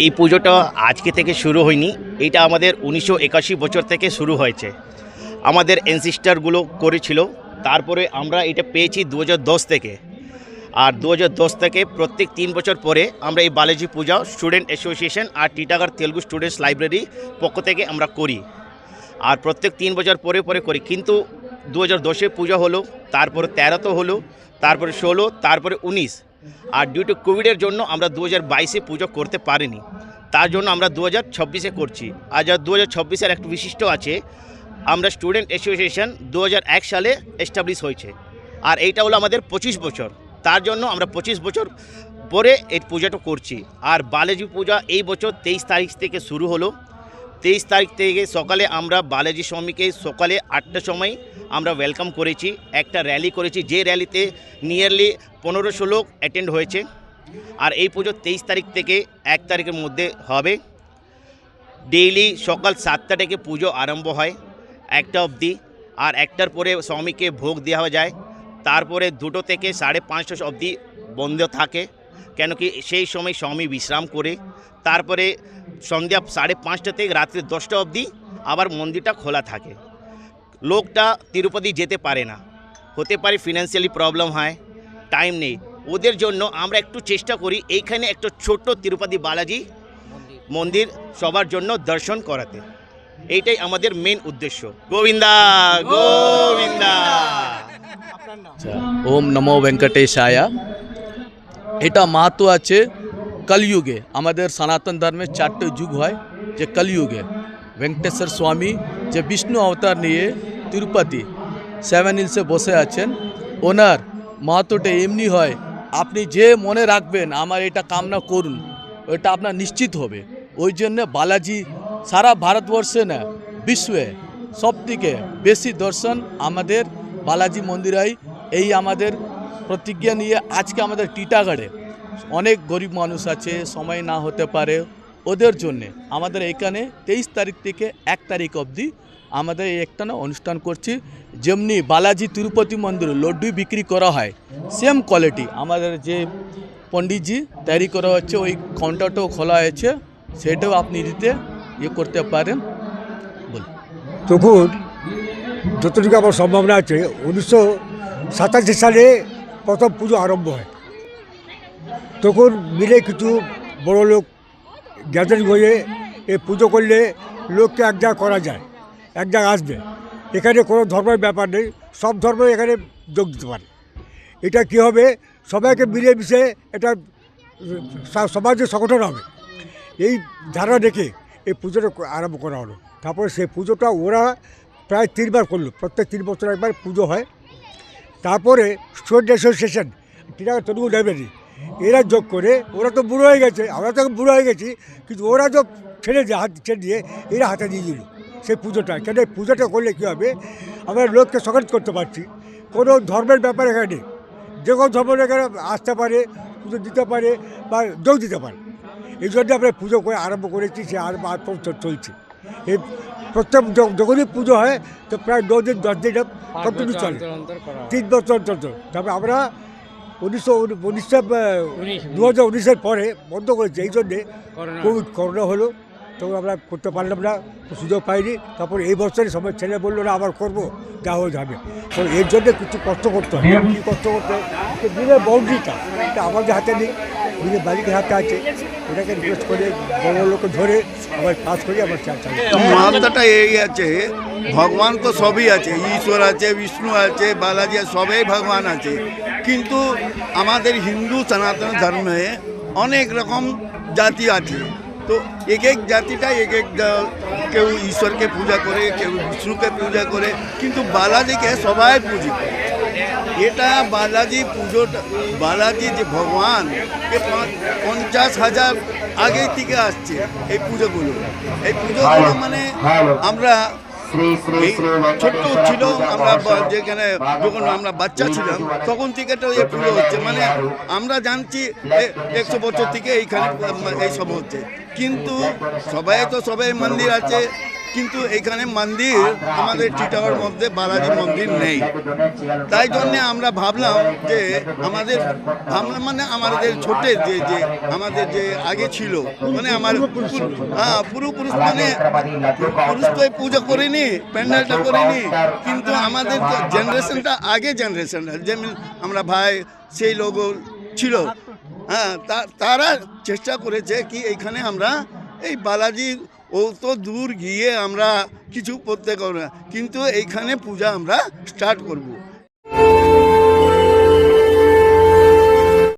এই পুজোটা আজকে থেকে শুরু হয়নি, এটা আমাদের 1981 বছর থেকে শুরু হয়েছে। আমাদের অ্যানসেস্টরগুলো করেছিল, তারপরে আমরা এটা পেয়েছি 2010 থেকে। আর 2010 থেকে প্রত্যেক 3 বছর পরে আমরা এই বালাজি পূজা স্টুডেন্ট অ্যাসোসিয়েশন আর টিটাগড় তেলুগু স্টুডেন্টস লাইব্রেরি পক্ষ থেকে আমরা করি। আর প্রত্যেক 3 বছর পরে পরে করি, কিন্তু 2010-এ পূজা হলো, তারপরে 13 তো হলো, তারপরে 16, তারপরে 19। আর ডিউ টু কোভিডের জন্য আমরা 2022-এ পুজো করতে পারিনি, তার জন্য আমরা 2026-এ করছি। আর যা 2026-এর একটা বিশিষ্ট আছে, আমরা স্টুডেন্ট অ্যাসোসিয়েশন 2001 সালে এস্টাবলিশ হয়েছে, আর এইটা হলো আমাদের 25 বছর। তার জন্য আমরা 25 বছর পরে এই পূজাটা করছি। আর বালাজি পূজা এই বছর 23 তারিখ থেকে শুরু হলো। 23 তারিখ থেকে সকালে আমরা বালাজি স্বামীকে সকালে 8টার সময় আমরা ওয়েলকাম করেছি, একটা র্যালি করেছি, যে র্যালিতে নিয়ারলি 1500 লোক অ্যাটেন্ড হয়েছে। আর এই পুজো 23 তারিখ থেকে 1 তারিখের মধ্যে হবে। ডেইলি সকাল 7টা থেকে পুজো আরম্ভ হয় 1টা অবধি, আর 1টার পরে স্বামীকে ভোগ দেওয়া যায়। তারপরে 2টো থেকে 5:30 অবধি বন্ধ থাকে, কেন কি সেই সময় স্বামী বিশ্রাম করে। তারপরে সন্ধ্যা 5:30 থেকে রাত্রি 10টা অবধি আবার মন্দিরটা খোলা থাকে। লোকটা তিরুপতি যেতে পারে না, হতে পারে ফিনান্সিয়ালি প্রবলেম হয়, টাইম নেই, ওদের জন্য আমরা একটু চেষ্টা করি এইখানে একটা ছোট্ট তিরুপতি বালাজি মন্দির সবার জন্য দর্শন করাতে। এইটাই আমাদের মেন উদ্দেশ্য। গোবিন্দা গোবিন্দা। ওম নমো ভেঙ্কটেশায়া। এটা মাহাত্ম্য আছে কলিযুগে। আমাদের সনাতন ধর্মে 4টে যুগ হয়, যে কলিযুগে ভেঙ্কটেশ্বর স্বামী যে বিষ্ণু অবতার নিয়ে তিরুপতি 7 হিলসে বসে আছেন, ওনার মাহাত্ম্যটা এমনি হয়, আপনি যে মনে রাখবেন আমার এটা কামনা করুন, ওটা আপনার নিশ্চিত হবে। ওই জন্য বালাজি সারা ভারতবর্ষে না বিশ্বে সবথেকে বেশি দর্শন আমাদের বালাজি মন্দির হয়। এই আমাদের প্রতিজ্ঞা নিয়ে আজকে আমাদের টিটাগড়ে অনেক গরিব মানুষ আছে, সময় না হতে পারে, ওদের জন্যে আমাদের এখানে 23 তারিখ থেকে 1 তারিখ অবধি আমাদের একটানা অনুষ্ঠান করছি। যেমনি বালাজি তিরুপতি মন্দিরে লড্ডু বিক্রি করা হয়, সেম কোয়ালিটি আমাদের যে পণ্ডিতজি তৈরি করা হচ্ছে, ওই কাউন্টারটাও খোলা হয়েছে, সেটাও আপনি দিতে করতে পারেন। বল তখন যতটুকু আমার সম্ভাবনা আছে, 1987 সালে প্রথম পুজো আরম্ভ হয়। তখন মিলে কিছু বড় লোক গ্যাদারিং হয়ে এই পুজো করলে লোককে এক জায়গা করা যায়, এক জায়গা আসবে। এখানে কোনো ধর্মের ব্যাপার নেই, সব ধর্ম এখানে যোগ দিতে পারে। এটা কী হবে, সবাইকে মিলেমিশে এটা সমাজের সংগঠন হবে, এই ধারা রেখে এই পুজোটা আরম্ভ করা হলো। তারপরে সেই পুজোটা ওরা প্রায় 3 বার করলো, প্রত্যেক 3 বছর একবার পুজো হয়। তারপরে student association Titagarh Telugu library এরা যোগ করে, ওরা তো বুড়ো হয়ে গেছে, আমরা তো বুড়ো হয়ে গেছি, কিন্তু ওরা যোগ ছেড়ে দিয়ে হাত ছেড়ে দিয়ে এরা হাতে দিয়ে দিল সেই পুজোটা। কেন এই পুজোটা করলে কী হবে, আমরা লোককে সংগঠিত করতে পারছি। কোনো ধর্মের ব্যাপার এখানে নেই, যে কোনো ধর্মের এখানে আসতে পারে, পুজো দিতে পারে বা যোগ দিতে পারে। এই জন্য আমরা পুজো করে আরম্ভ করেছি, সে আর চলছে। এই প্রত্যেক যখনই পুজো হয় তো প্রায় 9 দিন 10 দিন কন্টিনিউ চলে, 3 বছর অন্তর। তারপরে আমরা 2019-এর পরে বন্ধ করেছি, এই জন্যে করোনা হলো, তখন আমরা করতে পারলাম না, সুযোগ পাইনি। তারপরে এই বছরে সবাই ছেলে বললো না আবার করবো, যা হয়ে যাবে। তো এর জন্যে কিছু কষ্ট করতে হয়। কী কষ্ট করতে হয়, দিনের বাউন্ডারিটা এটা আমাদের হাতে নেই, দিনের বাড়ির হাতে আছে, ওটাকে রিকোয়েস্ট করে বড় লোক ধরে আবার কাজ করি, আবার চালাই। মানটাটা এই আছে, ভগবান তো সবই আছে, ঈশ্বর আছে, বিষ্ণু আছে, বালাজি সবই ভগবান আছে, কিন্তু আমাদের হিন্দু সনাতন ধর্মে অনেক রকম জাতি আছে। তো এক এক জাতিটা এক এক, কেউ ঈশ্বরকে পূজা করে, কেউ বিষ্ণুকে পূজা করে, কিন্তু বালাজিকে সবাই পুজো করে। এটা বালাজি পুজোটা, বালাজি যে ভগবান 50,000 আগে থেকে আসছে এই পুজোগুলো। এই পুজোগুলো মানে আমরা ছোট্ট ছিল, আমরা যেখানে যখন আমরা বাচ্চা ছিলাম তখন থেকে তো এই পুজো হচ্ছে, মানে আমরা জানছি 100 বছর থেকে এইখানে এইসব হচ্ছে। কিন্তু সবাই মন্দির আছে, কিন্তু এখানে মন্দির আমাদের টিটাগড়ের মধ্যে বালাজি মন্দির নেই। তাই জন্যে আমরা ভাবলাম যে মানে আমাদের ছোটের যে আমাদের যে আগে ছিল, মানে আমার পুরুষ মানে পুরুষ তো পূজা করেনি, প্যান্ডেলটা করেনি, কিন্তু আমাদের জেনারেশনটা আগে জেনারেশনটা যেমন আমরা ভাই সেই লোক ছিল, তারা চেষ্টা করেছে কি এইখানে আমরা এই বালাজি ও তো দূর গিয়ে আমরা কিছু করতে পারবো না, কিন্তু এইখানে পূজা আমরা স্টার্ট করব।